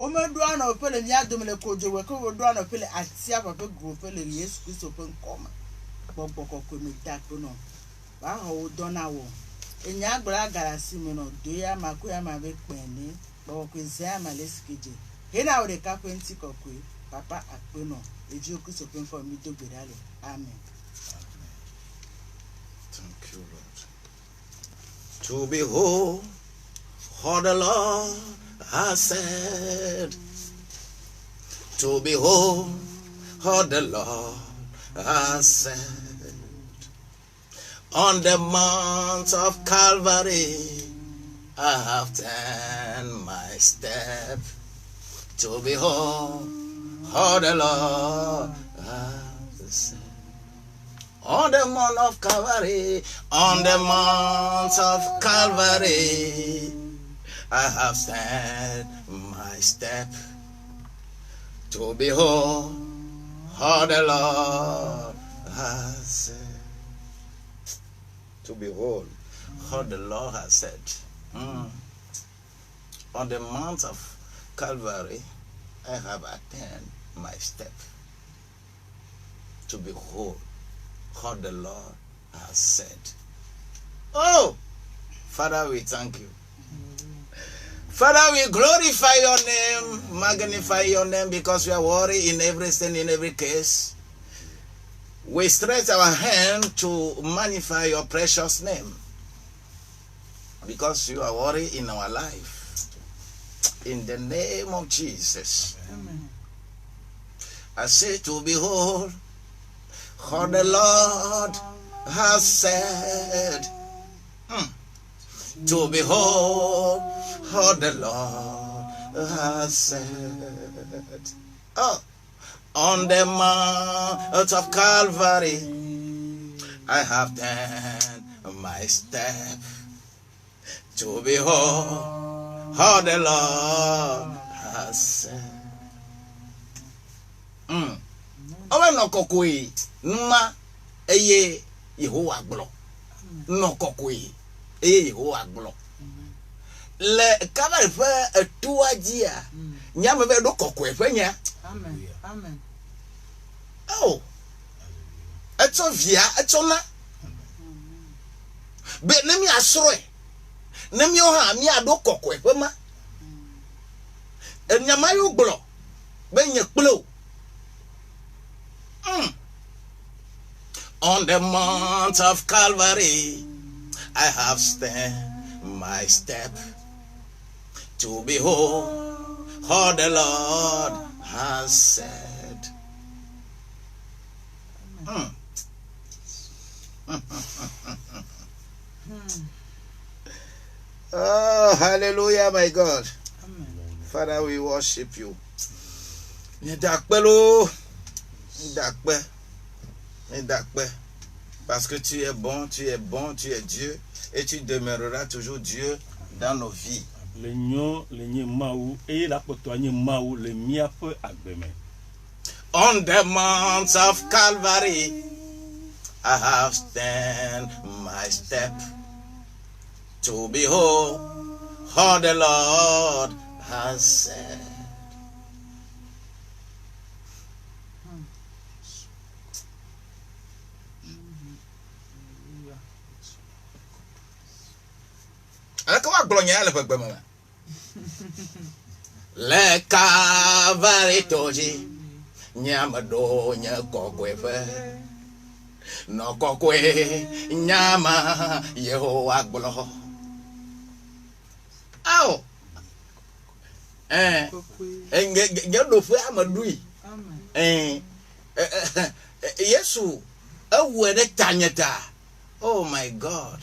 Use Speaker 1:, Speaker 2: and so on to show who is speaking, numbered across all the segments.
Speaker 1: Ome douane au peu le mia de me kojo we ko douane au peu atia papa groupe le Yesu Christ open koma. Bobo ko mi tak no. Ba ho dona wo. Enya agbara garasi me no do ya makoya ma be peni. Bo ko zia ma lesikeje. He na wo de kapenti kokwe. Papa akpe no. Eji Christ open for mi do gbedale. Amen.
Speaker 2: Thank you, Lord. To behold, how the Lord has said. To behold, how the Lord has said. On the mount of Calvary, I have turned my step. To behold, how the Lord has said. On the mount of Calvary, on the mount of Calvary, I have set my step to behold how the Lord has said. To behold how the Lord has said. On the mount of Calvary, I have attained my step to behold how the Lord has said. Oh, Father, we thank you. Father, we glorify your name, magnify your name, because we are worried in everything, in every case. We stretch our hand to magnify your precious name, because you are worried in our life. In the name of Jesus.
Speaker 1: Amen.
Speaker 2: I say to behold how the Lord has said. To behold how the Lord has said. Oh, on the mount of Calvary, I have turned my step to behold how the Lord has said. Owe no kokoi nma eye Yehowa glo. No kokoi eye Yehowa glo. Le Calvary fe etuajia. Nyame be do kokoi fe nya.
Speaker 1: Amen. Amen.
Speaker 2: Oh. Eto via eto na. Be nemi asroe. Nemi o ha mi ado kokoi fe ma. Enyama yo glo. Be nye kplo. On the mount of Calvary, I have stand my step to behold how the Lord has said. Oh, hallelujah, my God.
Speaker 1: Amen.
Speaker 2: Father, we worship you. Parce que tu es bon, tu es bon, tu es Dieu et tu demeureras toujours Dieu dans nos vies.
Speaker 3: Le nyo le nye maou et la poto nye maou le miape agbeme.
Speaker 2: On the mount of Calvary, I have stand my step to behold how the Lord has said. Le Calvary toji nyamado nyakokwefe no kokwe nyama Yehowa glo. Aw ngado fu amadui.
Speaker 1: Amen.
Speaker 2: Yesu awede tanyeta. Oh my God.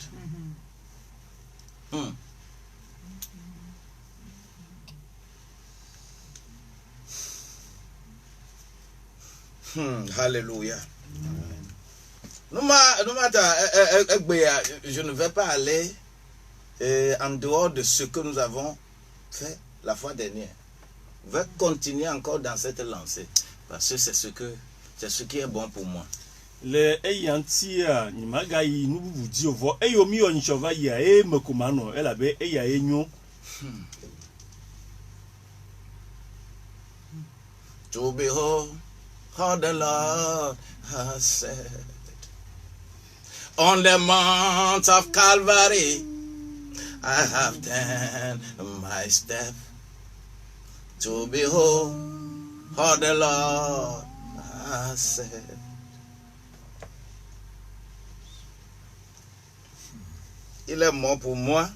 Speaker 2: Hallelujah. No matter, je ne vais pas aller en dehors de ce que nous avons fait la fois dernière. Je vais continuer encore dans cette lancée parce que c'est ce qui est bon pour moi.
Speaker 3: Le eyantia ni magayi nubu di ovo eyomi onchova ya e mekomano elabe eya enyo.
Speaker 2: to behold how the Lord has said. On the mount of Calvary, I have turned my step to behold how the Lord has said. Il est mort pour moi.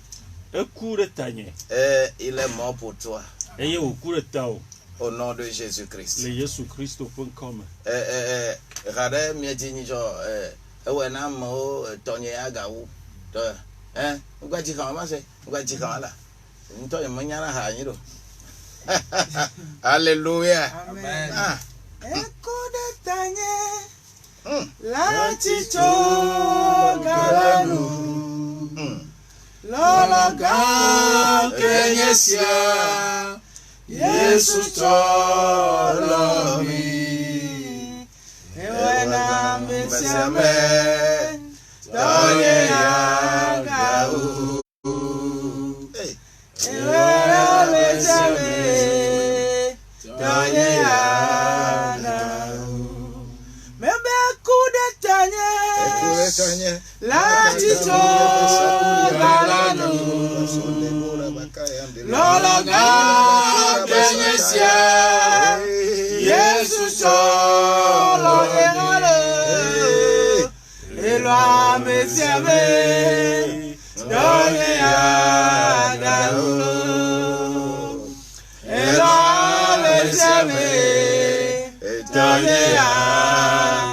Speaker 3: Eku ɖe tanye.
Speaker 2: Et il est mort pour toi.
Speaker 3: Eye wòku ɖe tawò.
Speaker 2: Au nom de Jésus-Christ.
Speaker 3: Le Yesu Kristo ƒe ŋkɔme.
Speaker 2: Rade miedzi nyitsɔ ewɔna amewo tɔnye agawu tɔ ŋgbadzi kama ma se ŋgbadzi kama la ŋutɔ yi menya na ha anyi ɖo. Alléluia.
Speaker 1: Amen.
Speaker 2: Ah.
Speaker 1: Eku ɖe tanye láti tso galanu lɔlɔgã kenye sia Yesu tɔlɔ mi ewena mesiame tɔye agawo ewena mesiame tɔye agawo mebe ku ɖe tanye láti tso galanu lɔlɔgã kenye sia Yesu tɔlɔ ehale elɔ mesiame tɔye agawo elɔ mesiame tɔye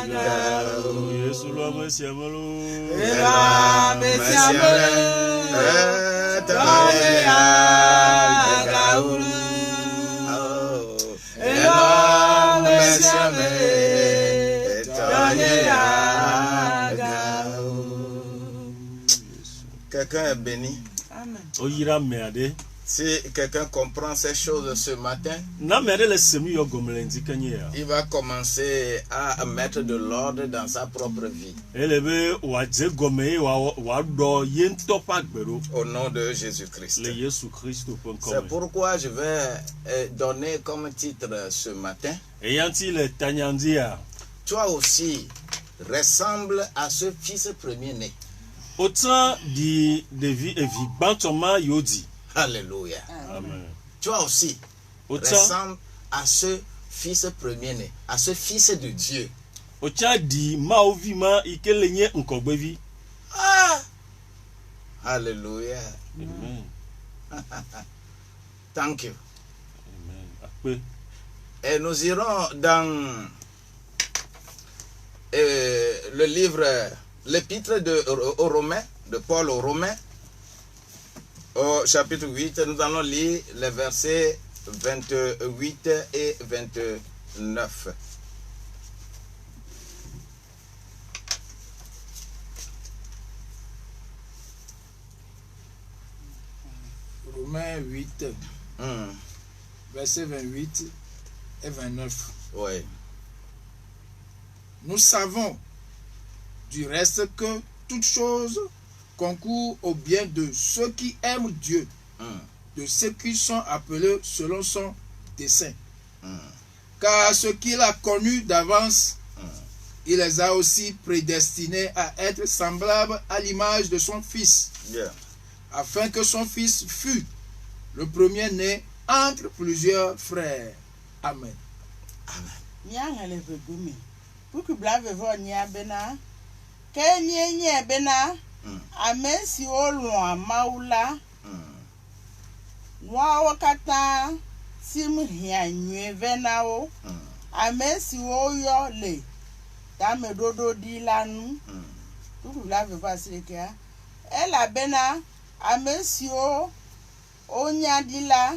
Speaker 1: agawo
Speaker 3: Yesu lɔ mesiame lo.
Speaker 1: elɔ mesiame tɔye agawo elɔ mesiame tɔye agawo.
Speaker 2: Quelqu'un est béni.
Speaker 1: Amen.
Speaker 3: Oyira me aɖe.
Speaker 2: Si quelqu'un comprend ces choses ce matin,
Speaker 3: Na me aɖe le semi yɔ gɔme le ŋdikanye ya.
Speaker 2: il va commencer à mettre de l'ordre dans sa propre vie.
Speaker 3: Ele be wòadze gɔme eye wòaɖɔ ye ŋutɔ ƒe agbe ɖo
Speaker 2: Au nom de Jésus-Christ.
Speaker 3: le Yesu Kristo ƒe
Speaker 2: C'est
Speaker 3: ŋkɔme.
Speaker 2: pourquoi je vais donner comme titre ce matin,
Speaker 3: Eya ŋuti le tanyadzia.
Speaker 2: toi aussi ressemble à ce fils premier-né.
Speaker 3: Wotsã ɖi ɖevi evi gbãtɔ ma yewo dzi.
Speaker 2: Alléluia.
Speaker 3: Amen.
Speaker 2: Toi aussi
Speaker 3: Wotsã
Speaker 2: ressemble à ce fils premier-né, à ce fils de Dieu.
Speaker 3: wotsã ɖi mawuvi ma yi ke le nye ŋkɔgbevi.
Speaker 2: Ah! Alléluia.
Speaker 3: Amen.
Speaker 2: Thank you.
Speaker 3: Amen. Akpe.
Speaker 2: Et nous irons dans le livre, l'épître aux Romains, de Paul aux Romains, au chapitre 8. Nous allons lire les versets 28 et 29.
Speaker 4: Romains 8, versets 28 et 29.
Speaker 2: Oui.
Speaker 4: Nous savons du reste que toute chose concourt au bien de ceux qui aiment Dieu, de ceux qui sont appelés selon son dessein. Car ceux qu'il a connus d'avance, il les a aussi prédestinés à être semblables à l'image de son Fils,
Speaker 2: Bien.
Speaker 4: afin que son Fils fût le premier-né entre plusieurs frères. Amen.
Speaker 1: Nyanga le vegumi. Puku blave vo nya bena. Ke nye bena. Amen si o lua maula. Nwa o kata sim hia nwe vena o. Amen si o yo le. Dame dodo di lanu. Puku blave vo asireke. Ela bena. Amen si o nya di la.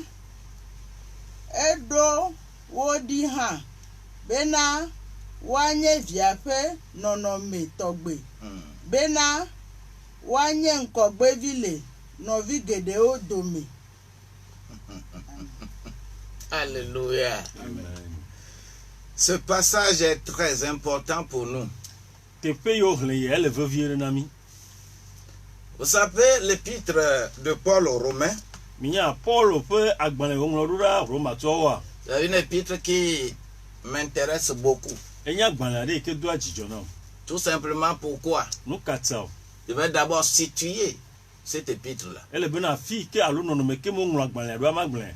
Speaker 1: Edo wo di ha. Bena wanye viape nonome togbe. Bena wanye nkogbe vile novi gede o dome.
Speaker 2: Alléluia.
Speaker 3: Amen.
Speaker 2: Ce passage est très important pour nous.
Speaker 3: Teƒe yiwo hlẽ yi ele vevie ɖe na mí.
Speaker 2: Vous savez, l'épître de Paul aux Romains,
Speaker 3: Minya Paul ƒe agbalẽ ŋlɔ ɖo ɖa Romatɔwoa.
Speaker 2: c'est une épître qui m'intéresse beaucoup.
Speaker 3: enye agbalẽ aɖe yi ke do adzidzɔ nam.
Speaker 2: Tout simplement pourquoi?
Speaker 3: Nu ka ta o.
Speaker 2: Je vais d'abord situer cet épître-là.
Speaker 3: Ele bena afi yi ke alo nɔnɔme ke woŋlɔ agbalẽ ɖo amagbalẽ.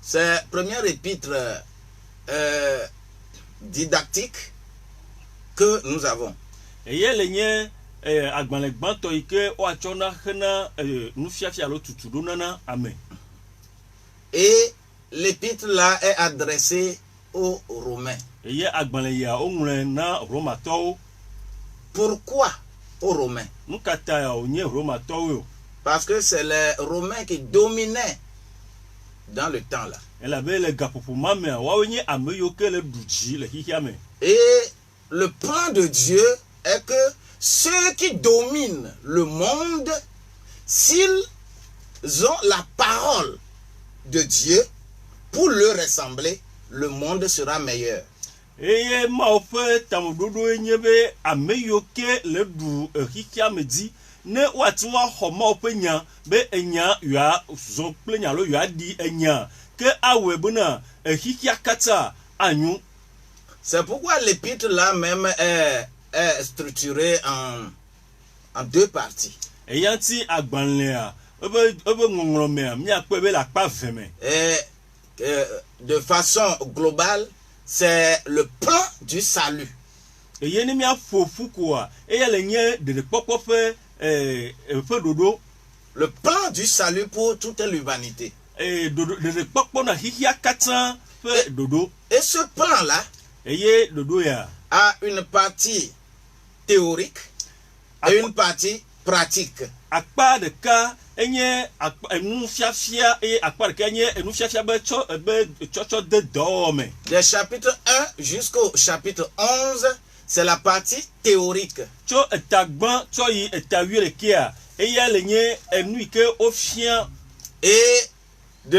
Speaker 2: C'est premier épître didactique que nous avons.
Speaker 3: Eye le nye agbalẽ gbãtɔ yi ke woatsɔna hena nufiafia alo tutu ɖo nana ame.
Speaker 2: Et l'épître là est adressé aux Romains.
Speaker 3: Eye agbalẽ yia woŋlɔe na Romatɔwo.
Speaker 2: Pourquoi aux Romains?
Speaker 3: Nu ka ta ya wonye Romatɔwoe o.
Speaker 2: Parce que c'est les Romains qui dominaient dans le temps là.
Speaker 3: Elabe le gaƒoƒo ma mea woawoe nye ame yiwo ke le ɖu dzi le xixia me.
Speaker 2: Et le plan de Dieu est que ceux qui dominent le monde, s'ils ont la parole de Dieu pour le ressembler, le monde sera meilleur.
Speaker 3: Eye Mawu ƒe tameɖoɖoe nye be ame yiwo ke le ɖu xixia me dzi ne woate ŋu axɔ Mawu ƒe nya be enya yoa zɔ kple nya alo yoa ɖi enya ke awɔe bena xixia katã anyo.
Speaker 2: C'est pourquoi l'épître là même est structuré en deux parties.
Speaker 3: Eya ŋuti agbalẽa ebe ŋɔŋlɔmea miakpɔe be le akpa eve me.
Speaker 2: Et de façon globale, c'est le plan du salut.
Speaker 3: Eye ne miaƒo ƒu koa eya le nye ɖeɖekpɔkpɔ ƒe ƒe ɖoɖo.
Speaker 2: Le plan du salut pour toute l'humanité.
Speaker 3: Ɖeɖekpɔkpɔ na xixia katã ƒe ɖoɖo.
Speaker 2: Et ce plan-là
Speaker 3: Eye ɖoɖo ya
Speaker 2: a une partie théorique et une partie pratique.
Speaker 3: akpa ɖeka enye enufiafia eye akpa ɖeka enye enufiafia be tsɔtsɔ de dɔwɔme.
Speaker 2: Des chapitres 1 jusqu'au chapitre 11, c'est la partie théorique.
Speaker 3: Tso etagbã tsɔ yi etawielekea eya le nye enu yi ke wofia.
Speaker 2: Et du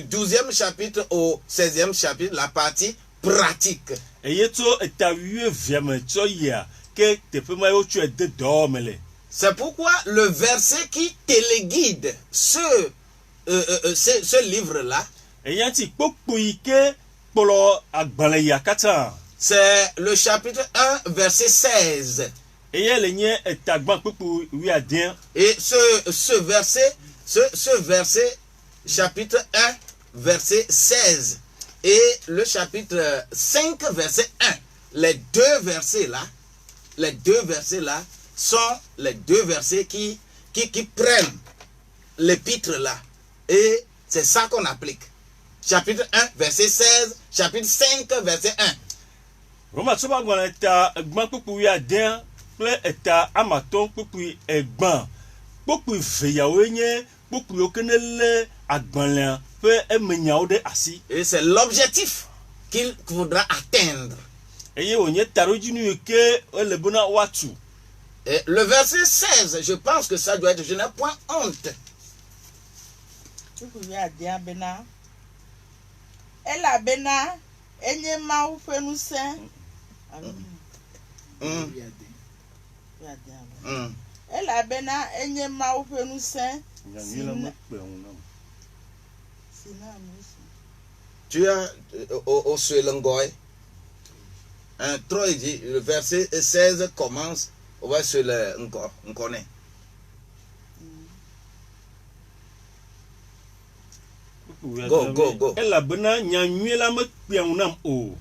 Speaker 2: 12e chapitre au 16e chapitre, la partie pratique.
Speaker 3: Eye tso etawievia me tsɔ yia ke teƒe ma yewo tsɔe de dɔwɔme le.
Speaker 2: C'est pourquoi le verset qui téléguide ce livre-là,
Speaker 3: Eya ŋuti kpokpo yi ke kplɔ agbalẽ yia katã.
Speaker 2: c'est le chapitre 1, verset 16.
Speaker 3: Eya le nye etagbã kpokpo 11.
Speaker 2: Et ce verset, chapitre 1, verset 16, et le chapitre 5, verset 1, les deux versets-là sont les deux versets qui prennent l'épître-là. Et c'est ça qu'on applique. Chapitre 1, verset 16, chapitre 5, verset 1.
Speaker 3: Roma tso ba agbalẽ eta gbã kpokpo 11 kple eta amatɔ kpokpo egbã. Kpokpo eveawoe nye kpokpo yiwo ke ne lé agbalẽa ƒe emenyawo ɖe asi.
Speaker 2: Et c'est l'objectif qu'il faudra atteindre.
Speaker 3: Eye wònye taɖodzinu yi ke ele bena woatu.
Speaker 2: Et le verset 16, je pense que ça doit être, je n'ai point honte.
Speaker 1: Tupu ya dia bena. Elabena enye Mawu ƒe ŋusẽ. Elabena enye Mawu ƒe ŋusẽ.
Speaker 3: Nyanyuie me kpe ŋu nam.
Speaker 1: Si na amesu.
Speaker 2: Tu as au Suelengoi, un trop dit, le verset 16 commence, on va sur le encore, on connaît. Go.
Speaker 3: Elabena nyanyuie la me kpe ŋu nam o.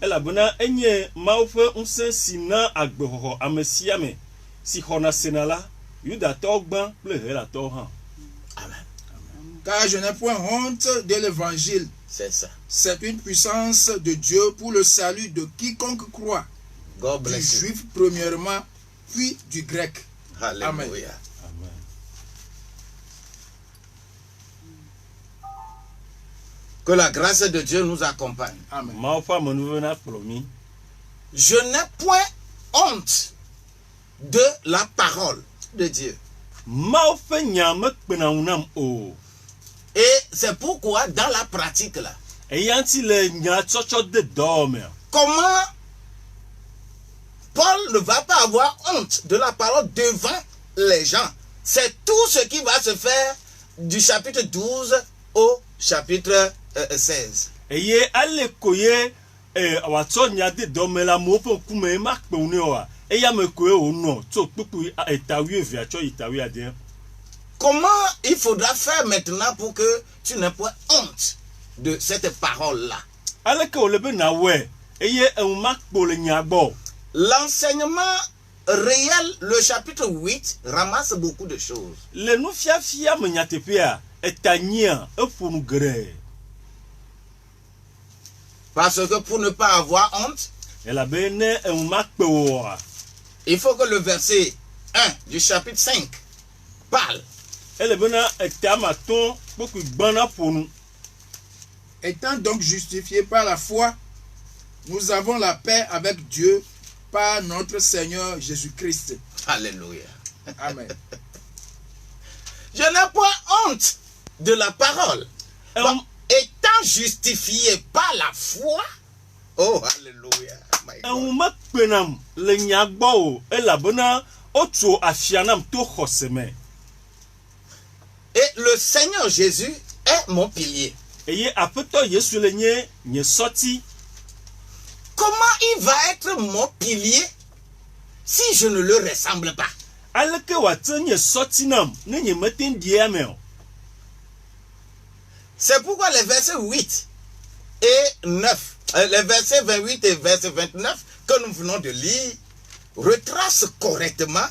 Speaker 3: Elabena enye Mawu ƒe ŋusẽ si na agbexɔxɔ ame sia ame si xɔna sena la, Yudatɔwo gbã kple Helatɔwo hã.
Speaker 2: Amen.
Speaker 4: Car je n'ai point honte de l'évangile.
Speaker 2: C'est ça.
Speaker 4: C'est une puissance de Dieu pour le salut de quiconque croit.
Speaker 2: God
Speaker 4: Du
Speaker 2: bless you.
Speaker 4: juif premièrement, puis du grec.
Speaker 2: Hallelujah.
Speaker 4: Amen.
Speaker 3: Amen.
Speaker 2: Que la grâce de Dieu nous accompagne.
Speaker 4: Amen.
Speaker 3: Mawu ƒe amenuve na kplɔ mi.
Speaker 2: Je n'ai point honte de la parole de Dieu.
Speaker 3: Mawu ƒe nya me kpena ŋu nam o.
Speaker 2: Et c'est pourquoi dans la pratique là,
Speaker 3: Eya ŋuti le nyatsɔtsɔ de dɔwɔmea.
Speaker 2: comment Paul ne va pas avoir honte de la parole devant les gens. C'est tout ce qui va se faire du chapitre 12 au chapitre 16.
Speaker 3: Eye ale ko ye wàtɔ nya de dɔmɛ la mo ƒe ŋkume ma kpewu ne wa eya me koe wònɔ tso kpukpu etawi evia tsɔ etawi adie.
Speaker 2: Comment il faudra faire maintenant pour que tu n'aies pas honte de cette parole-là?
Speaker 3: Aleke wòle be na wɔe eye eŋu ma kpo le nya gbɔ.
Speaker 2: L'enseignement réel, le chapitre 8, ramasse beaucoup de choses.
Speaker 3: Le nufiafia me nyateƒea etanyia eƒo nu geɖe.
Speaker 2: Parce que pour ne pas avoir honte,
Speaker 3: Elabe ne eŋu ma kpe woa.
Speaker 2: il faut que le verset 1 du chapitre 5 parle.
Speaker 3: Ele bena etamaton kpokui gbana ƒo nu.
Speaker 4: Étant donc justifiés par la foi, nous avons la paix avec Dieu par notre Seigneur Jésus-Christ.
Speaker 2: Alléluia.
Speaker 4: Amen.
Speaker 2: Je n'ai pas honte de la parole.
Speaker 3: Eŋu-
Speaker 2: Étant justifié par la foi. Oh, alléluia. My God.
Speaker 3: eŋu me kpenam le nya gbɔ o elabena wotso afia nam to xɔse me.
Speaker 2: Et le Seigneur Jésus est mon pilier.
Speaker 3: Eye aƒetɔ Yesu le nye sɔti.
Speaker 2: Comment il va être mon pilier si je ne le ressemble pas?
Speaker 3: Aleke wòate nye sɔti nam ne nye mete ŋu ɖi ame o.
Speaker 2: C'est pourquoi les versets 8 et 9, les versets 28 et verset 29 que nous venons de lire retracent correctement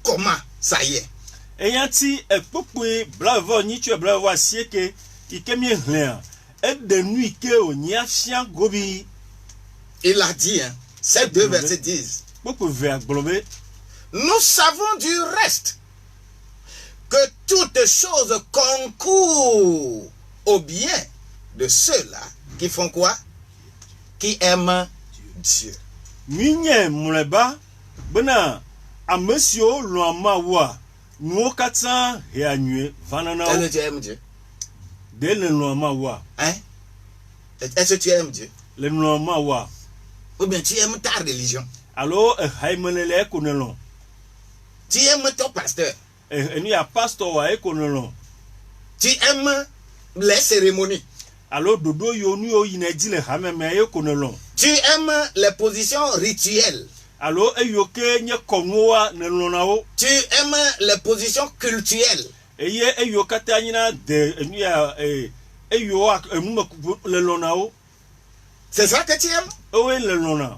Speaker 2: comment ça y est.
Speaker 3: Eya ŋuti ekpokpoe blaevɔ nyitsɔ blaevɔ asieke yi ke mie hlẽa eɖe nu yi ke wònye afia gobi.
Speaker 2: Il a dit, hein, ces deux versets disent,
Speaker 3: Kpokpo vea gblɔ be
Speaker 2: nous savons du reste que toutes choses concourent au bien de ceux-là qui font quoi? Qui aiment Dieu.
Speaker 3: minye mlɔeba bena ame siwo lɔ̃a Mawua nuwo katã hea nyuie vana na
Speaker 2: Est-ce
Speaker 3: wo.
Speaker 2: que tu aimes Dieu?
Speaker 3: De le lɔ̃a Mawua
Speaker 2: Hein? Est-ce que tu aimes Dieu?
Speaker 3: le lɔ̃a Mawua
Speaker 2: Ou bien tu aimes ta religion?
Speaker 3: alo ehaimele eko ne lɔ̃.
Speaker 2: Tu aimes ton pasteur?
Speaker 3: Enu ya pastor wa eko ne lɔ̃.
Speaker 2: Tu aimes les cérémonies?
Speaker 3: Alo ɖoɖo yiwo nu yiwo yina edzi le hameme eko ne lɔ̃.
Speaker 2: Tu aimes les positions rituelles?
Speaker 3: Alo eyiwo ke nye kɔnuwoa ne lɔ̃ na wo.
Speaker 2: Tu aimes les positions cultuelles?
Speaker 3: Eye eyiwo katã nyina de enu ya eyiwo enume le lɔ̃ na wo.
Speaker 2: C'est ça que tu aimes?
Speaker 3: Ewoe le lɔ̃ na.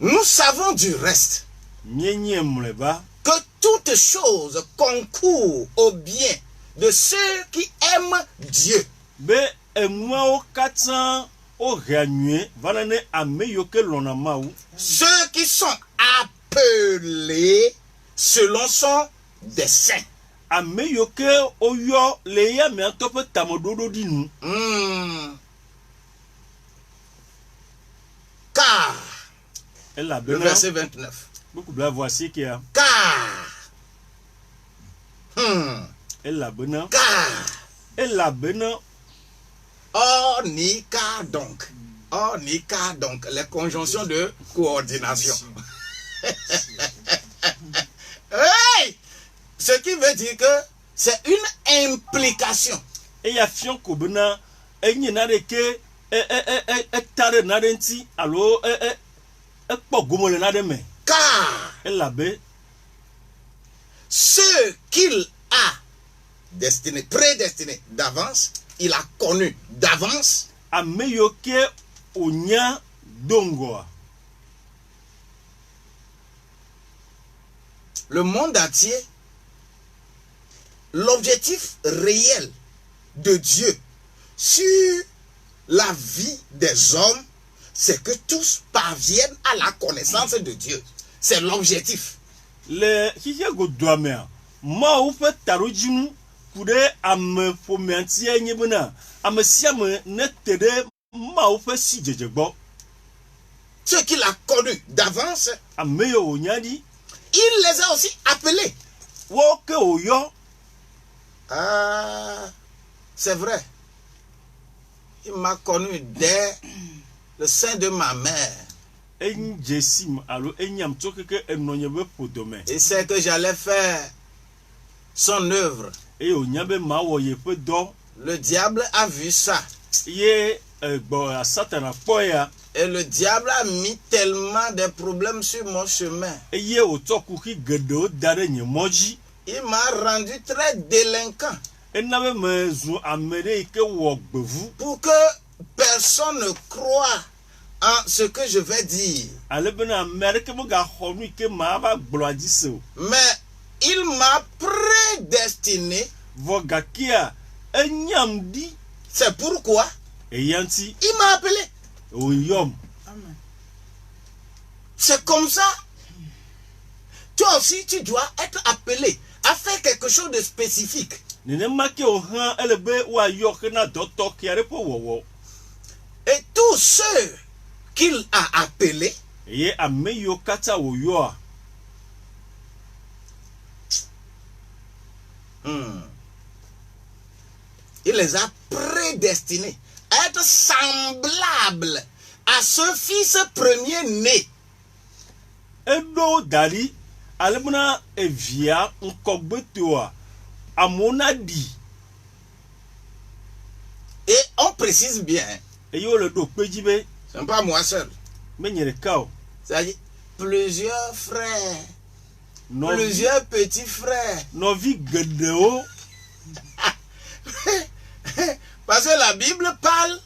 Speaker 2: Nous savons du reste
Speaker 3: Mienye mlɔeba
Speaker 2: que toutes choses concourent au bien de ceux qui aiment Dieu.
Speaker 3: be enuawo katã wohea nyuie vana ne ame yiwo ke lɔ̃na Mawu.
Speaker 2: Ceux qui sont appelés selon son dessein.
Speaker 3: Ame yiwo ke woyɔ le ya mea ŋutɔ ƒe tameɖoɖo ɖi nu.
Speaker 2: Car, le
Speaker 3: Elabena
Speaker 2: verset 29.
Speaker 3: buku blaevɔ asiekea.
Speaker 2: Car,
Speaker 3: Elabena
Speaker 2: oh, ni car donc. Oh, ni car donc. Les conjonctions de coordination. Hey! Ce qui veut dire que c'est une implication.
Speaker 3: eya fiɔ ko bena enye na ɖe ke eta ɖe na ɖe ŋuti alo ekpɔ gome le na ɖe me.
Speaker 2: Car
Speaker 3: Elabe
Speaker 2: ce qu'il a destiné, prédestiné d'avance, il a connu d'avance.
Speaker 3: ame yiwo ke wonya do ŋgɔa.
Speaker 2: Le monde entier, l'objectif réel de Dieu sur la vie des hommes, c'est que tous parviennent à la connaissance de Dieu. C'est l'objectif.
Speaker 3: Le xixia godoa mea Mawu ƒe taɖodzinu ku ɖe ame ƒomea ŋuti nye bena ame sia ame ne te ɖe Mawu ƒe si dzedze gbɔ.
Speaker 2: Ceux qu'il a connus d'avance,
Speaker 3: Ame yiwo wònya ɖi
Speaker 2: il les a aussi appelés.
Speaker 3: wo ke wòyɔ.
Speaker 2: Ah, c'est vrai. Il m'a connu dès le sein de ma mère.
Speaker 3: Enye si m alo enyam tso keke enɔnye be ƒodome.
Speaker 2: Il sait que j'allais faire son œuvre.
Speaker 3: Eye wònya be mawɔ yeƒe dɔ.
Speaker 2: Le diable a vu ça.
Speaker 3: Ye Satan kpɔ ya.
Speaker 2: Et le diable a mis tellement de problèmes sur mon chemin.
Speaker 3: Eye wòtsɔ kuxi geɖewo da ɖe nye mɔ dzi.
Speaker 2: Il m'a rendu très délinquant.
Speaker 3: Ena be mezu ame ɖe yi ke wɔ gbevu.
Speaker 2: Pour que personne ne croie en ce que je vais dire.
Speaker 3: Ale bena ame aɖeke megaxɔ nu yi ke mava gblɔa dzi se o.
Speaker 2: Mais il m'a prédestiné.
Speaker 3: Vɔ gakea enyam ɖi.
Speaker 2: C'est pourquoi
Speaker 3: Eya ŋuti
Speaker 2: il m'a appelé.
Speaker 3: wòyɔm.
Speaker 1: Amen.
Speaker 2: C'est comme ça. Toi aussi, tu dois être appelé à faire quelque chose de spécifique.
Speaker 3: Nenema ke wòhã ele be woayɔ hena dɔ tɔxɛ aɖe ƒe wɔwɔ.
Speaker 2: Et tous ceux qu'il a appelés,
Speaker 3: Eye ame yiwo katã wòyɔa.
Speaker 2: il les a prédestinés à être semblables à ce fils premier-né.
Speaker 3: Eɖo da ɖi ale bena evia ŋkɔgbetɔa amewo na ɖi.
Speaker 2: Et on précise bien,
Speaker 3: Eye wole ɖo kpe dzi be
Speaker 2: ce n'est pas moi seul.
Speaker 3: menye ɖeka o.
Speaker 2: C'est-à-dire plusieurs frères,
Speaker 3: Nɔvi
Speaker 2: plusieurs petits frères.
Speaker 3: nɔvi geɖewo.
Speaker 2: Parce que la Bible parle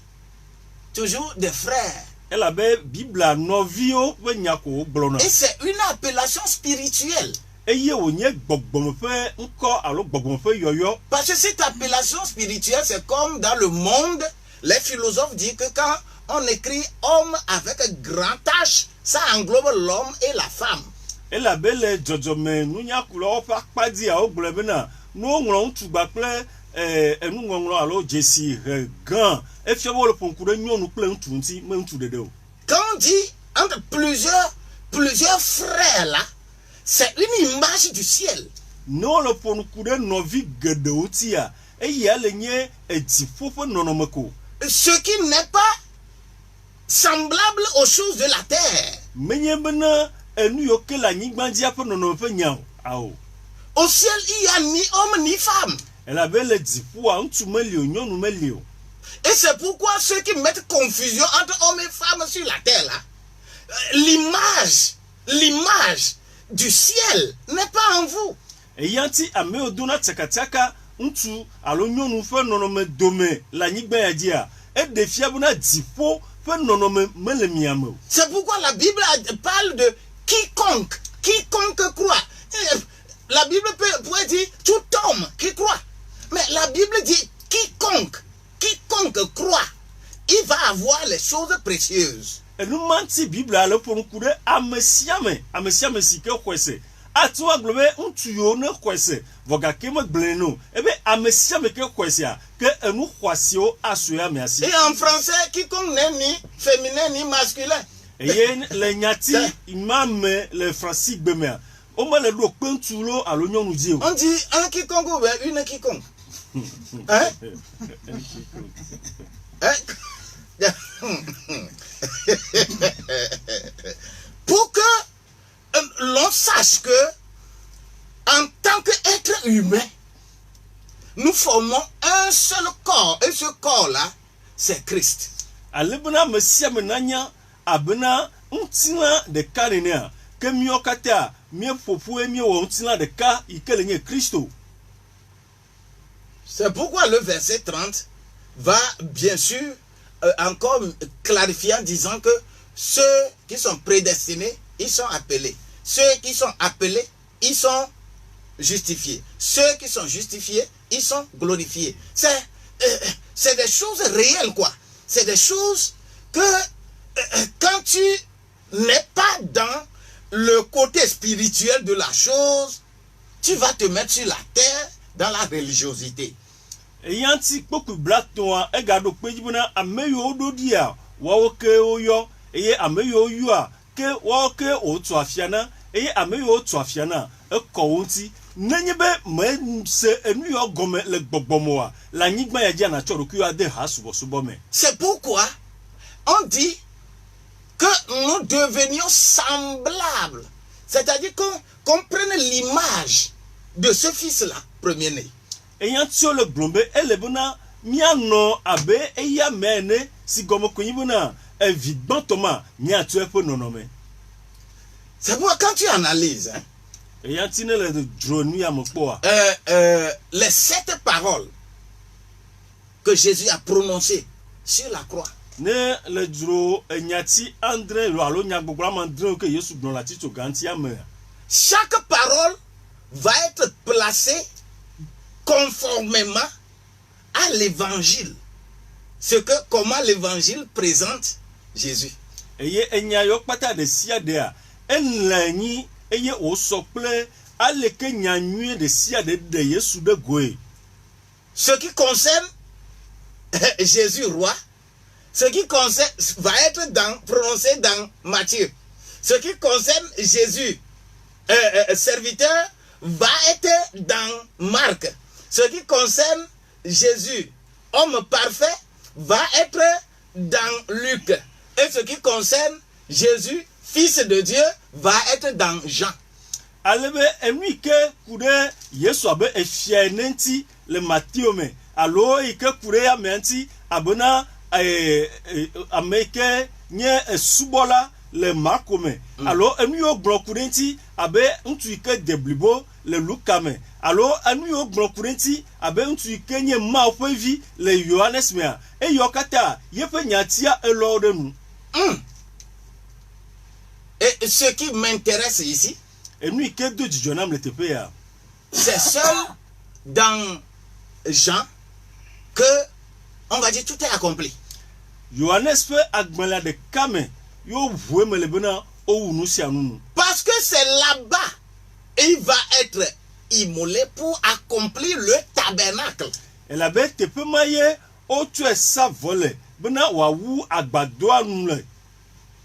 Speaker 2: toujours des frères.
Speaker 3: Elabe Biblia nɔviwo ƒe nya ko wogblɔna.
Speaker 2: Et c'est une appellation spirituelle.
Speaker 3: Eye wònye gbɔgbɔme ƒe ŋkɔ alo gbɔgbɔme ƒe yɔyɔ.
Speaker 2: Parce que cette appellation spirituelle, c'est comme dans le monde, les philosophes disent que quand on écrit homme avec un grand H, ça englobe l'homme et la femme.
Speaker 3: Elabe le dzɔdzɔme nunyakulawo ƒe akpadzi wogblɔ bena ne woŋlɔ ŋutsu kple enuŋɔŋlɔ alo dzesi he gã efia be wole ƒoŋku ɖe nyɔnu kple ŋutsu ŋuti me ŋutsu ɖeɖe o.
Speaker 2: Quand on dit entre plusieurs frères là, c'est une image du ciel.
Speaker 3: Ne wole ƒoŋku ɖe nɔvi geɖewo tia eya le nye edziƒo ƒe nɔnɔme ko.
Speaker 2: Ce qui n'est pas semblable aux choses de la terre.
Speaker 3: Menye bena enu yiwo ke le anyigba dzia ƒe nɔnɔme ƒe nya o. Awo.
Speaker 2: Au ciel, il n'y a ni homme ni femme.
Speaker 3: Elabe le dziƒoa ŋutsu meli o nyɔnu meli o.
Speaker 2: Et c'est pourquoi ceux qui mettent confusion entre hommes et femmes sur la terre là, l'image du ciel n'est pas en vous.
Speaker 3: Eya ŋuti ame yiwo dona tsakatsaka ŋutsu alo nyɔnu ƒe nɔnɔme dome le anyigba ya dzia eɖe fia bena dziƒo ƒe nɔnɔme mele mia me o.
Speaker 2: C'est pourquoi la Bible parle de quiconque croit. La Bible pourrait dire tout homme qui croit. Mais la Bible dit quiconque croit, il va avoir les choses précieuses.
Speaker 3: Enuma ŋuti Biblia le ƒonuku ɖe ame sia ame si ke xɔe se. Atu agblɔ be ŋutsu yiwo ne xɔe se vɔ gake megblẽ no ebe ame sia ame ke xɔe sea ke enu xɔasiwo asue amea si.
Speaker 2: Et en français, quiconque n'est ni féminin ni masculin.
Speaker 3: Eye le nyati ma me le franci gbemea womele ɖo kpe ŋutsu lo alo nyɔnu dzi o.
Speaker 2: On dit un quiconque ou bien une quiconque. Hein? Pour que l'on sache que en tant qu'être humain, nous formons un seul corps. Et ce corps-là, c'est Christ.
Speaker 3: Ale bena ame sia ame nanya abena ŋutilã ɖeka nenea ke míawo katã míeƒoƒoe míewɔ ŋutilã ɖeka yi ke le nye Kristo.
Speaker 2: C'est pourquoi le verset 30 va bien sûr encore clarifier en disant que ceux qui sont prédestinés, ils sont appelés. Ceux qui sont appelés, ils sont justifiés. Ceux qui sont justifiés, ils sont glorifiés. C'est des choses réelles, quoi. C'est des choses que quand tu n'es pas dans le côté spirituel de la chose, tu vas te mettre sur la terre dans la religiosité.
Speaker 3: Eya ŋuti kpokui blatɔa egaɖo kpe dzi bena ame yiwo ɖo ɖia woawo ke woyɔ eye ame yiwo yɔa ke woawo ke wotu afia na eye ame yiwo tu afia na ekɔ wo ŋuti nenye be mese enu yiwo gɔme le gbɔgbɔme oa le anyigba ya dzi anatsɔ ɖokui ade ha subɔsubɔ me.
Speaker 2: C'est pourquoi on dit que nous devenions semblables. C'est-à-dire qu'on prenne l'image de ce fils-là, premier-né.
Speaker 3: Eya ŋuti le gblɔm be ele bena miano abe eya mene si gomo kunyibuna evident Thomas nya tu epo nonome.
Speaker 2: C'est pourquoi quand tu analyses, hein,
Speaker 3: Eya tine le drone ya mokpoa.
Speaker 2: les 7 paroles que Jésus a prononcées sur la croix,
Speaker 3: Ne le dro enyati André lo alo nya gbogbo amandre ke Yesu gbon la tito ganti ame.
Speaker 2: chaque parole va être placée conformément à l'évangile. Comment l'évangile présente Jésus.
Speaker 3: Eye enya yo pata de sia de a enlanyi eye o sople aleke nyanyue de sia de Yesu de goe.
Speaker 2: Ce qui concerne Jésus roi, ce qui concerne va être prononcé dans Matthieu. Ce qui concerne Jésus serviteur va être dans Marc. Ce qui concerne Jésus homme parfait va être dans Luc. Et ce qui concerne Jésus fils de Dieu va être dans Jean.
Speaker 3: Alebe enu ke kude Yesu abe efia nenti le Matthieu me alo ike kude ya menti abona ameke nye subola le Marco me alo enu yo gbon kude nti abe ntu ike deblibo le Luka me alo enu yo gbon kude nti abe ntu ike nye ma opevi le Yohanes me e yo kata yefe nyatia elo de nu.
Speaker 2: Et ce qui m'intéresse ici, c'est seul dans Jean que on va dire tout est accompli. Parce que c'est là-bas il va être immolé pour accomplir le tabernacle.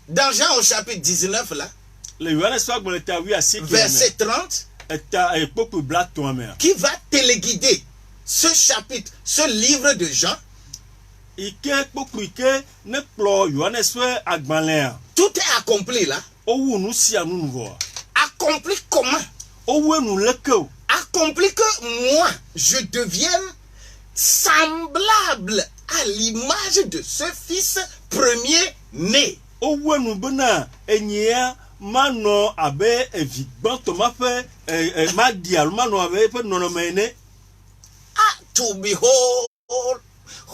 Speaker 2: Dans Jean au chapitre 19 là, verset 30, qui va téléguider ce chapitre, ce livre de Jean. Tout est accompli là. Accompli comment? Accompli que moi je devienne semblable à l'image de ce fils premier-né.
Speaker 3: Mano abe evigbon tomafe madial mano abe pe nonomene.
Speaker 2: To behold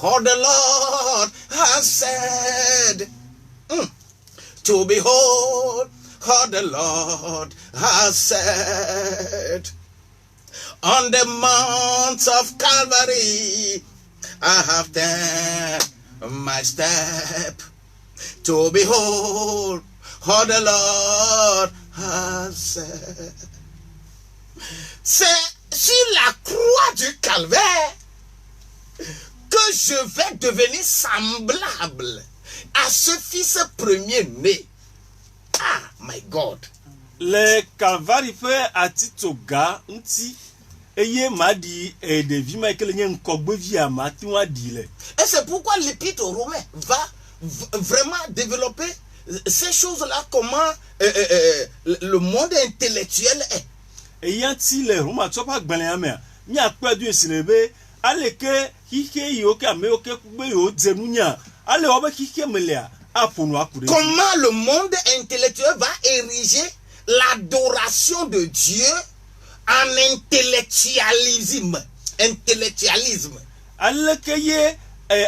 Speaker 2: how the Lord has said. To behold how the Lord has said. On the mount of Calvary I have taken my step. To behold how the Lord has said. C'est sur la croix du calvaire que je vais devenir semblable à ce fils premier-né. Ah, my God.
Speaker 3: Le calvaire fait atitoga nti eye madi de vima ekele nkogbe via mati wa dile.
Speaker 2: Et c'est pourquoi l'épître aux Romains va vraiment développer ces choses-là, comment le monde intellectuel est.
Speaker 3: Et yanti le Roma topa gbele ame mi akpadu esinebe aleke hike yoke ameoke kugbe yo zenunya ale obe hike melea aponu akure.
Speaker 2: Comment le monde intellectuel va ériger l'adoration de Dieu en intellectualisme.
Speaker 3: Aleke ye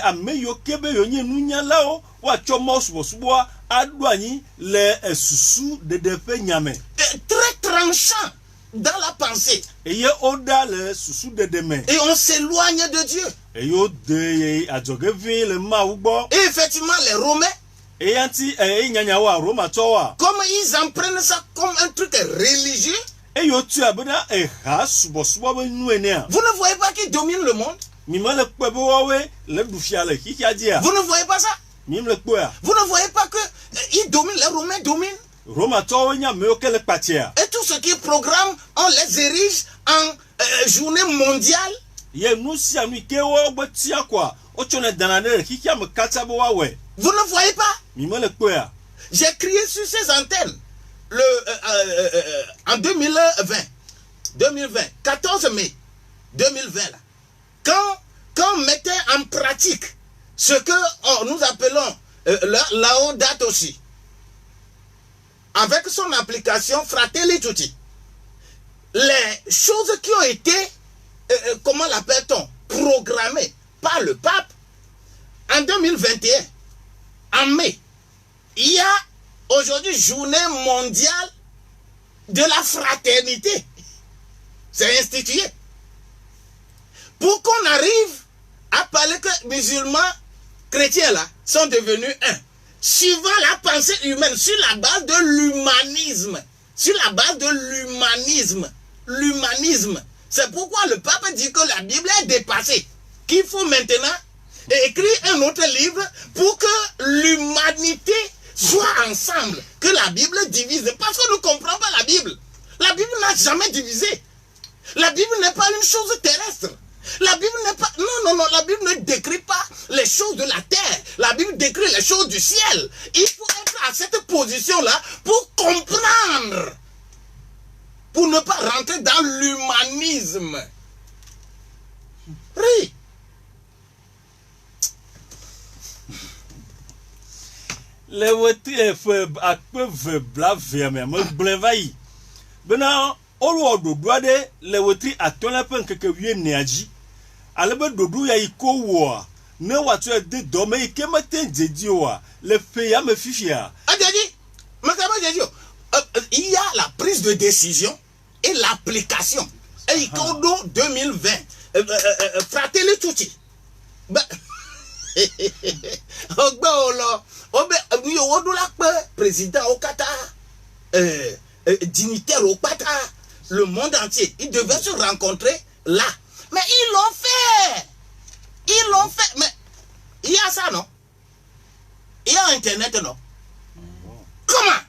Speaker 3: ameyoke be yonye nunya lao wa chomo subo adouani le susu de depe nyame.
Speaker 2: Très tranchant dans la pensée.
Speaker 3: Et oda le susu de demain.
Speaker 2: Et on s'éloigne de Dieu.
Speaker 3: Et yo de adjogevi le maoubo.
Speaker 2: Et effectivement les Romains,
Speaker 3: et anti nyanyawa Roma towa.
Speaker 2: Comme ils en prennent ça comme un truc religieux.
Speaker 3: Et yo tu abona ha subo
Speaker 2: Vous ne voyez pas qui domine le monde?
Speaker 3: Vous ne
Speaker 2: voyez pas ça? Vous ne voyez pas que ils dominent, les Romains dominent? Et tout ce qui est programme, on les érige en journée mondiale. Vous ne voyez pas? J'ai crié sur ces antennes en 2020, 14 mai 2020 là. Quand qu'on mettait en pratique ce que nous appelons Laudato aussi, avec son application Fratelli Tutti, les choses qui ont été, comment l'appelle-t-on, programmées par le pape en 2021, en mai, il y a aujourd'hui journée mondiale de la fraternité. C'est institué. Pour qu'on arrive à parler que musulmans, chrétiens là, sont devenus un. Suivant la pensée humaine, sur la base de l'humanisme. Sur la base de l'humanisme. L'humanisme. C'est pourquoi le pape dit que la Bible est dépassée. Qu'il faut maintenant écrire un autre livre pour que l'humanité soit ensemble. Que la Bible divise. Parce qu'on ne comprend pas la Bible. La Bible n'a jamais divisé. La Bible n'est pas une chose terrestre. La Bible n'est pas... Non, la Bible ne décrit pas les choses de la terre. La Bible décrit les choses du ciel. Il faut être à cette position-là pour comprendre. Pour ne pas rentrer dans l'humanisme. Oui.
Speaker 3: Le wetri akpe blave me blevai. Bena olu dodo de le wetri atona pe nkeke wie neaji. Alebe dodo ya iko wo ne watu de do me ike mate dedi wa le fe ya me fifia.
Speaker 2: Adedi, il y a la prise de décision et l'application. Et Ikodo 2020, Fratelli Tutti. Président au Qatar, dignitaire au Qatar, le monde entier, ils devaient se rencontrer là. Mais ils l'ont fait. Ils l'ont fait. Mais il y a ça, non? Il y a Internet, non? Comment?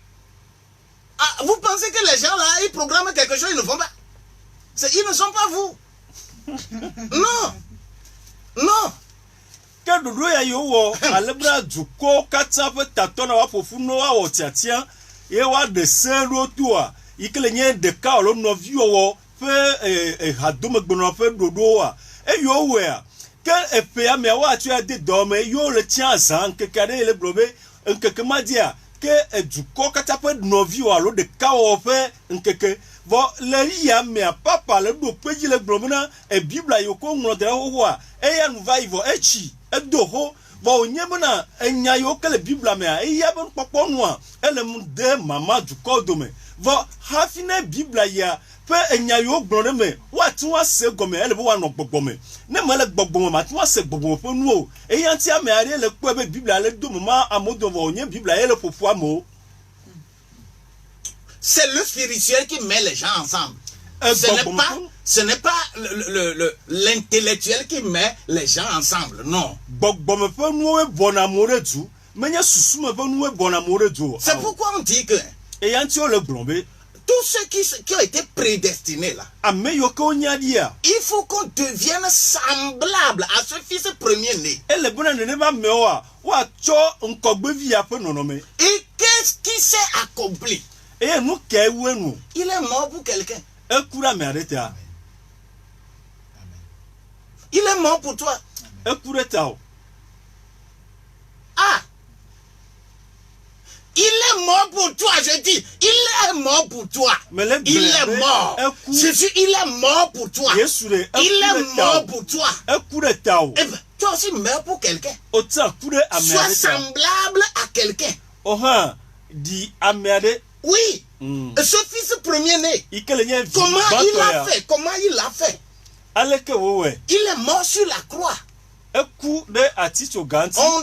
Speaker 2: Ah, vous pensez que les gens là, ils programment quelque chose, ils ne font pas? Ils ne sont pas vous. Non. Non.
Speaker 3: Ke dodo ya yo wo alebra duko kata pe tatona wa fofuno wa wo tiatia ye wa de senro tua ikele nye de ka olo no vi wo fe hadome gbono fe dodo wa e yo we a ke epe ya me wa atu de do me yo le tia zan ke kare le blobe nkeke madia ke duko kata pe no vi wa lo de ka wo fe nkeke vo le ya me papa le do peji le blomena e bibla yo ko nwo de ho a e ya nu vai vo echi edoho bo nyebona enya yo kele bibla me a iya bon popo no a ele mu de mama du kodome vo hafine bibla ya pe enya yo gbon me wa ti wa se gome ele bo wa no gbogbo me ne mo le gbogbo me ma ti wa se gbogbo po nu o eya ti ame are le ko be bibla le do ma amodo vo nye bibla ele fofu amo.
Speaker 2: C'est le spirituel qui met les gens ensemble. Ce n'est pas l'intellectuel qui met les gens ensemble, non. C'est pourquoi on dit que tous ceux qui ont été prédestinés là, il faut qu'on devienne semblable à ce fils premier-né. Et qu'est-ce qui s'est accompli? Il est mort pour quelqu'un. Il est mort pour toi. Ah! Il est mort pour toi, je dis. Il est mort pour toi. Il est mort. Jésus, il est mort pour toi. Il est mort pour toi. Eh bien, toi aussi meurs pour quelqu'un. Sois semblable à quelqu'un. Oui. Ce fils premier-né. Comment il a fait? Comment il a fait? Il est mort sur la croix. On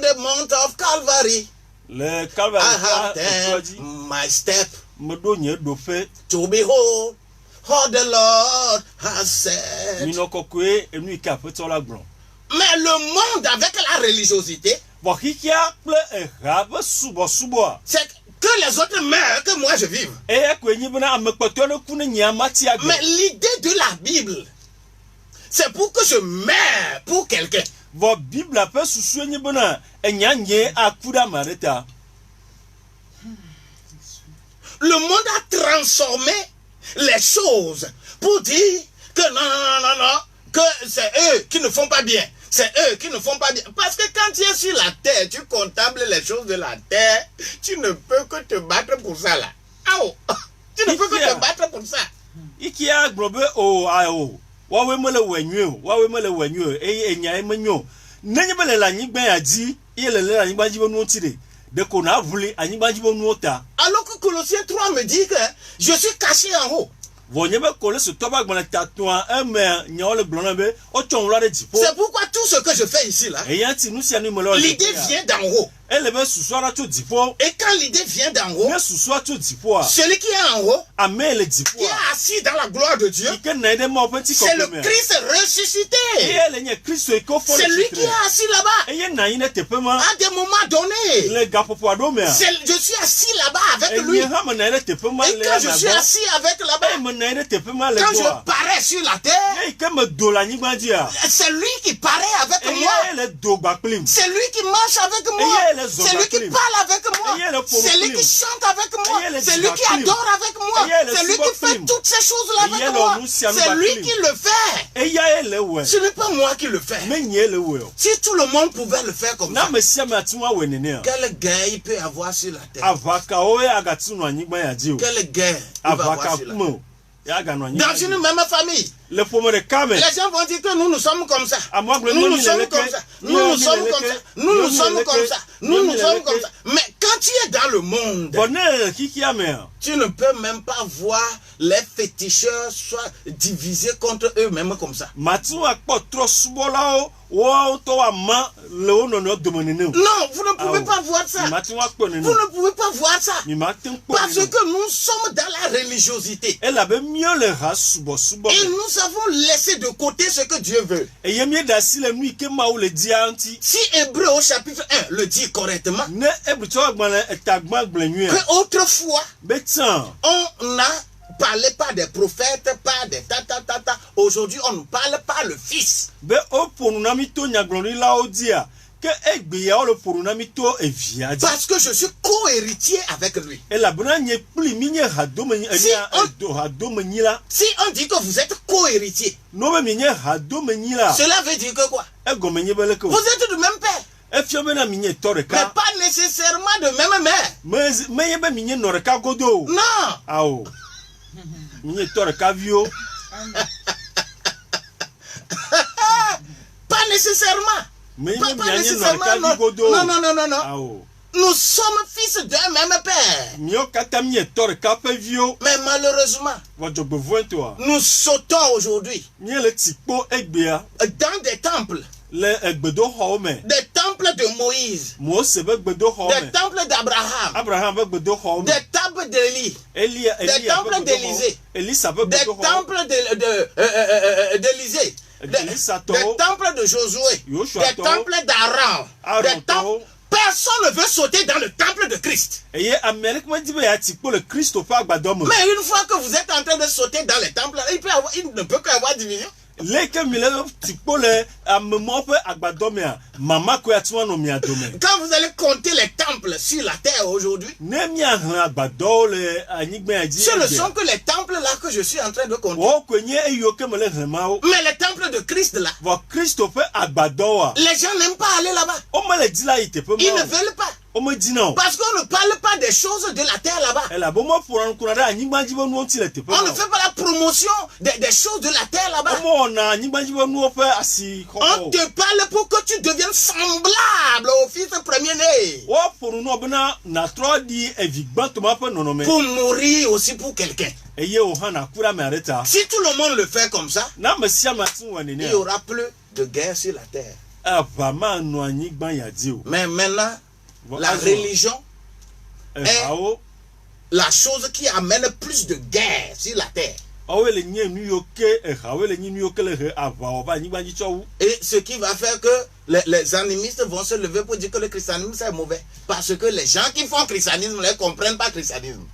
Speaker 2: the Mount of Calvary. I have taken my step to behold how the Lord has said. Mais le monde avec la religiosité, c'est que les autres meurent, que moi je vive. Mais l'idée de la Bible, c'est pour que je meure pour quelqu'un. Le monde a transformé les choses pour dire que non, que c'est eux qui ne font pas bien. c'est eux qui ne font pas bien. Parce que quand tu es sur la terre, tu contemples les choses de la terre, tu ne peux que te battre pour ça là. Ah oh. Tu ne peux que te battre pour ça.
Speaker 3: Ikia globe o ao. Wawe mele wenyo, wawe mele wenyo, enya emenyo. Nenye bele la nyigba ya di, ile le la nyigba jibo nu tire. De kona vuli anyigba jibo nu ota.
Speaker 2: Alors que Colossiens 3 me dit que je suis caché en haut.
Speaker 3: Vonyebe kole se toba gbana tatwa eme nyole glonabe o chonla de jipo.
Speaker 2: C'est pourquoi tout ce que je fais ici là,
Speaker 3: Eyanti nu sia nu melo.
Speaker 2: l'idée vient d'en haut.
Speaker 3: Elebe suswara to jipo.
Speaker 2: Et quand l'idée vient d'en haut,
Speaker 3: Ne suswa to jipo.
Speaker 2: celui qui est en haut,
Speaker 3: Ame le jipo.
Speaker 2: qui est assis dans la gloire de Dieu,
Speaker 3: Ike na ide mo petit
Speaker 2: c'est le
Speaker 3: kopeme.
Speaker 2: Christ ressuscité.
Speaker 3: Ele nye Kristo iko fo.
Speaker 2: C'est lui qui est assis là-bas.
Speaker 3: Eye na ine tepema.
Speaker 2: À des moments donnés,
Speaker 3: Le gapopo adome.
Speaker 2: je suis assis là-bas avec lui.
Speaker 3: Eye
Speaker 2: Et
Speaker 3: ha na ine tepema le.
Speaker 2: quand je suis assis avec là-bas, quand je parais sur la terre, c'est lui qui paraît avec moi. C'est lui qui marche avec moi. C'est lui qui parle avec moi. C'est lui qui chante avec moi. C'est lui qui adore avec moi. C'est lui qui fait toutes ces choses-là avec moi. C'est lui qui le fait. Ce n'est pas moi qui le fais. Si tout le monde pouvait le faire comme ça, quel gain il peut avoir sur la terre? Quel gain il va avoir sur la terre? Dans une même famille, les gens vont dire que nous sommes comme ça. Nous sommes comme ça. Nous sommes comme ça. Nous sommes comme ça. Nous sommes comme ça. Mais quand tu es dans le monde, tu ne peux même pas voir les féticheurs soit divisés contre eux-mêmes comme ça. Non, vous ne pouvez pas voir ça. Vous ne pouvez pas voir ça. Parce que nous sommes dans la religiosité. Et nous avons laissé de côté ce que Dieu veut. Si Hébreu au chapitre 1 le dit correctement, que autrefois, on n'a parlé pas des prophètes, pas des tata. Aujourd'hui, on ne parle pas le Fils. Parce que je suis co-héritier avec lui. Si on dit que vous êtes co-héritier, cela veut dire que quoi? Vous êtes du même père. Mais pas nécessairement de même mère. Non. Pas nécessairement. Pas nécessairement. Non. Nous sommes fils d'un même père. Mais malheureusement, nous sautons aujourd'hui dans des temples. Des temples de Moïse, des temples d'Abraham, des temples d'Élie, des temples d'Élisée, des temples d'Élisée, des temples de Josué, des temples d'Aaron, des temples. Personne ne veut sauter dans le temple de Christ. Mais une fois que vous êtes en train de sauter dans les temples, il ne peut qu'avoir division. Quand vous allez compter les temples sur la terre aujourd'hui, ce ne sont que les temples là que je suis en train de compter. Mais les temples de Christ là, les gens n'aiment pas aller là-bas. Ils ne veulent pas. Parce qu'on ne parle pas des choses de la terre là-bas. On ne fait pas la promotion des choses de la terre là-bas. On te parle pour que tu deviennes semblable au fils premier-né. Pour mourir aussi pour quelqu'un. Si tout le monde le fait comme ça, il n'y aura plus de guerre sur la terre. Mais maintenant, la religion est la chose qui amène plus de guerre sur la terre. Et ce qui va faire que les animistes vont se lever pour dire que le christianisme c'est mauvais. Parce que les gens qui font christianisme ne comprennent pas le christianisme.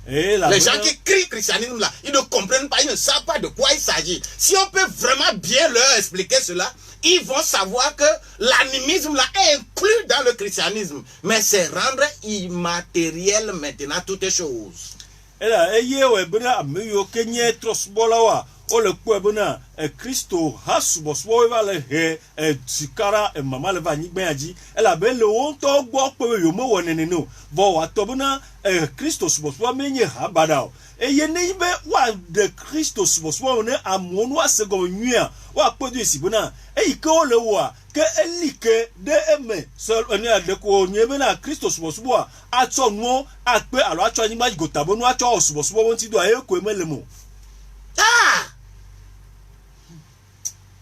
Speaker 2: Les gens qui crient christianisme là, ils ne comprennent pas, ils ne savent pas de quoi il s'agit. Si on peut vraiment bien leur expliquer cela, ils vont savoir que l'animisme là est inclus dans le christianisme. Mais c'est rendre immatériel maintenant toutes les choses.
Speaker 3: o le kpɔe bena Kristo ha subɔsubɔ va le he sikara mama le va anyigba dzi elabe le wo ŋutɔ gbɔ kpe be yomewɔ nenene o vɔ wòatɔ bena Kristo subɔsubɔ menye ha baɖa o eye ne yi be woaɖe Kristo subɔsubɔ ne amewo nu ase gɔme nyuia woakpɔ do esi bena eyi ke wo le wɔa ke eli ke ɖe eme sɔ ɖeko nye bena Kristo subɔsubɔa atsɔ nuwo akpe alo atsɔ anyigba dzi gota be nu atsɔ wɔ subɔsubɔ ŋuti do eye koe mele me o.
Speaker 2: Ah!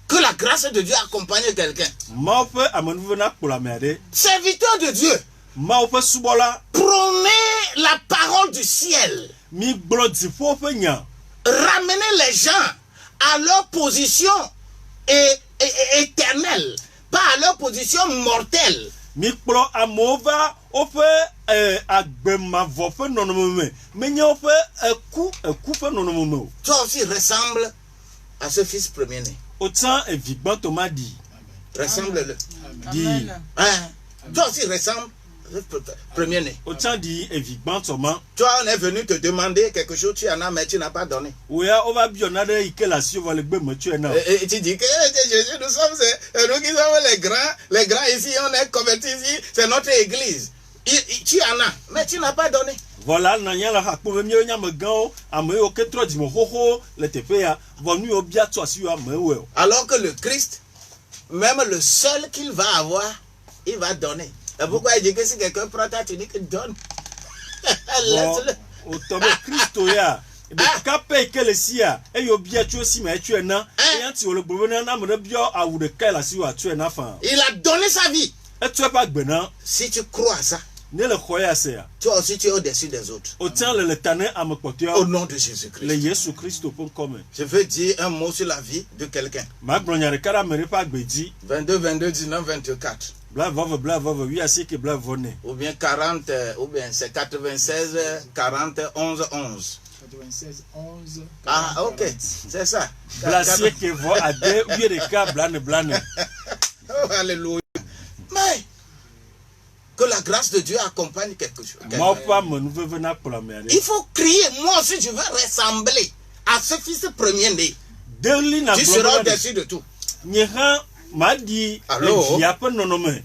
Speaker 2: Que la grâce de Dieu accompagne quelqu'un.
Speaker 3: Mawu ƒe amenuve na kplɔ ame aɖe.
Speaker 2: Serviteur de Dieu.
Speaker 3: Mawu ƒe subɔla.
Speaker 2: Prônez la parole du ciel.
Speaker 3: Mi gblɔ dziƒo ƒe nya.
Speaker 2: Ramenez les gens à leur position éternelle, pas à leur position mortelle.
Speaker 3: Mi kplɔ amewo va woƒe agbemavɔ ƒe nɔnɔme me, menye woƒe eku ƒe nɔnɔme me o.
Speaker 2: Toi aussi ressemble à ce fils premier-né.
Speaker 3: Autant evi gbãtɔ ma ɖi.
Speaker 2: Ressemble-le.
Speaker 3: Di.
Speaker 2: Hein? Toi aussi ressemble premier-né.
Speaker 3: Autant di evi gbãtɔ ma.
Speaker 2: Toi, on est venu te demander quelque chose, tu en as, mais tu n'as pas donné.
Speaker 3: Oya ova biɔ na ɖe yi ke le asi va le gbe me tsoe na.
Speaker 2: Et tu dis que Jésus, nous sommes nous qui sommes les grands ici, on est convertis ici, c'est notre église. Tu en as, mais tu n'as pas donné.
Speaker 3: Voilà, nanya la hakpo be miyo nyame gãwo, ame yiwo ke trɔ dzime xoxo le teƒe ya, vɔ nu yiwo bia tso asi wo amewo o.
Speaker 2: Alors que le Christ, même le seul qu'il va avoir, il va donner. Et pourquoi il dit que si quelqu'un prend ta, tu dis que donne. Laisse-le.
Speaker 3: O tɔbe Kristo ya, ɖeka pe ke le sia, eyo bia tso si me tsoe na, eya ti wo le gblɔ be na ame ɖe bia awu ɖeka le asi wo atsoe na fa.
Speaker 2: Il a donné sa vie.
Speaker 3: Etsɔ eƒe agbe na.
Speaker 2: Si tu crois à ça,
Speaker 3: ne le xɔ ya se ya.
Speaker 2: toi aussi tu es au-dessus des autres.
Speaker 3: O tiã le tane ame kpɔtɔeawo.
Speaker 2: Au nom de Jésus-Christ.
Speaker 3: Le Yesu Kristo ƒe ŋkɔ me.
Speaker 2: Je veux dire un mot sur la vie de quelqu'un.
Speaker 3: Magblɔ nya ɖeka ɖe ame ɖe ƒe agbe dzi.
Speaker 2: 22, 22, 19, 24.
Speaker 3: Blaevɔve, 8 blaevɔne.
Speaker 2: Ou bien 40, ou bien c'est 96, 40, 11, 11.
Speaker 4: 96, 11.
Speaker 2: Ah, ok, c'est ça.
Speaker 3: Blasieke vɔ ade 8 blane.
Speaker 2: Oh, alléluia. Mais que la grâce de Dieu accompagne quelque chose.
Speaker 3: Mawu ƒe amenuveve na kplɔ ame aɖe.
Speaker 2: Il faut crier, moi aussi je veux ressembler à ce fils premier-né.
Speaker 3: Deli na
Speaker 2: Tu
Speaker 3: gblɔ
Speaker 2: seras
Speaker 3: be
Speaker 2: au-dessus de tout.
Speaker 3: nye hã maɖi
Speaker 2: Alo?
Speaker 3: evia ƒe nɔnɔme.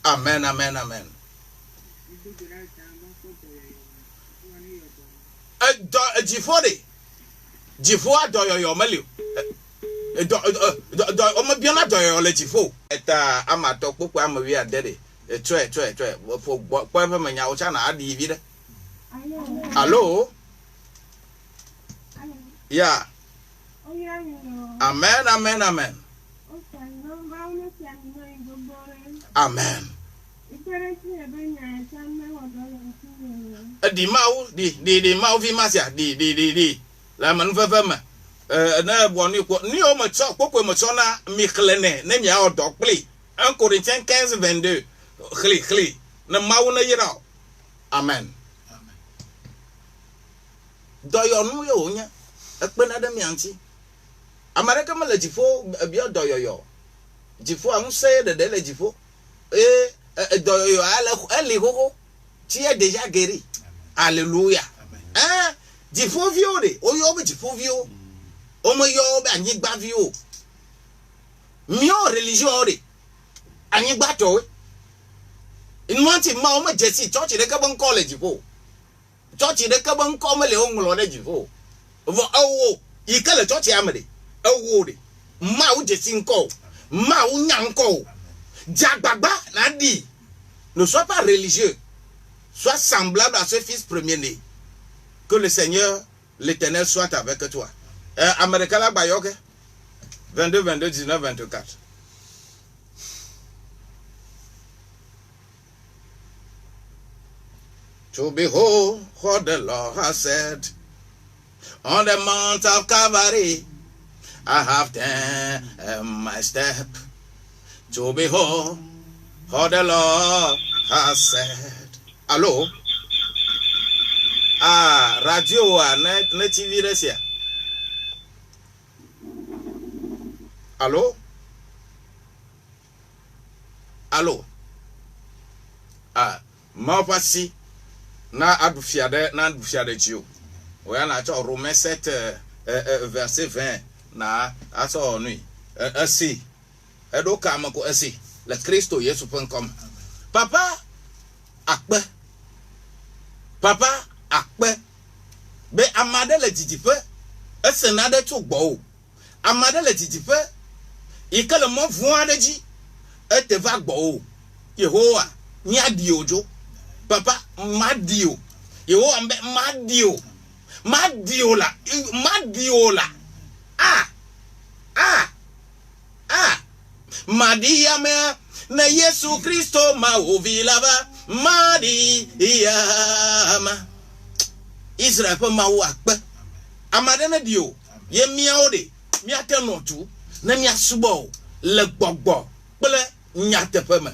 Speaker 2: Amen, amen, amen. Jifo a doyoyo meli. O me biona doyoyo le jifo. Eta amato popo amawi adede. Twe. Po pe me nya o cha na adi bi de. Allô? Yeah. Amen, amen, amen. Amen. Di mau vi masia di la man vevema na boni ko ni o mo tso poko mo tso na miklene na mia o dokpli 1 Corinthiens 15 22 khli na mau na yira. Amen. Do yo nu yo nya ekpe na de mianti amareka ma le jifo bia do yo jifo a unse de le jifo do yo ali ho tu es déjà guéri. Alléluia. Hein? Jifo vio de o yo be jifo vio o mo yo be anyigba vio mio religion de anyigba to inwanti ma o ma jesi church de ka bon college fo church de ka bon ko me le o nglo de jifo vo awo ikele church amede awo de ma o jesi nko ma o nyan nko jagbagba na di ne sois pas religieux, sois semblable à ce fils premier-né. Que le Seigneur, l'Éternel, soit avec toi. Américain la Bayoke, 22, 19, 24. To behold what the Lord has said on the mount of Calvary, I have taken my step. To behold what the Lord has said. Allô? Ah, radio na TV resia. Allô? Ah, ma na adufiade jio. Oya na cho Romains 7 verset 20 na aso no asi edo ka mako asi le Kristo Yesu pen papa akpe be amade le didipe esenade to gbo amade le didipe ikele mo fun adeji eteva gbo Yehowa ni adi ojo papa madio Yehowa mbe madio la Madia me na Yesu Kristo ma ovilava Madia ma Israel pa ma wo akpe amade na dio ye mia ode mia tenotu na mia subo le gbogbo pele nya tepeme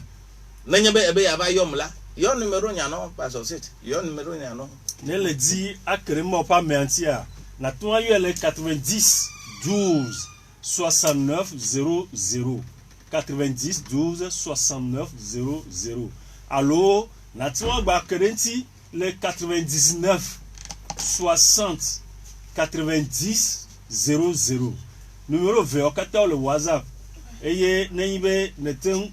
Speaker 2: na nya be ebe ya ba yomla yo numero nya no pastor sit yo numero nya no
Speaker 3: ne le dit akremo pa mentia na toi yo le 90 12 69 00 90 12 69 00 allo na toi ba krenti le 99 60 90 00 numéro 24 le WhatsApp eye neyibe neten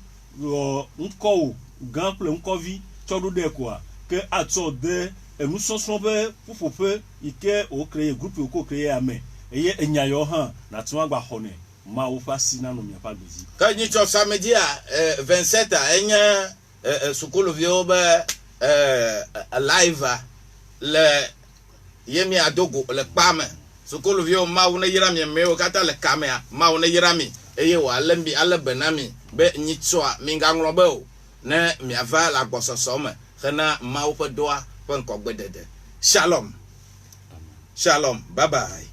Speaker 3: nko gample nko vi todo de quoi que ato de nous sommes pour peu ike o créer groupe ko créer amen eye enyayo han na tuma gba hone ma o fa si na no mi pa bezi
Speaker 2: ka ni cho samedi a 27 a enya sukulu vio ba live le yemi adogo le pame sukulu vio ma wona yirami me o kata le kamera ma wona yirami eye wa lembi ale benami be ni tsoa minga nglobe o ne mi ava la gbososome khana ma o pe doa pen ko gbedede shalom bye bye.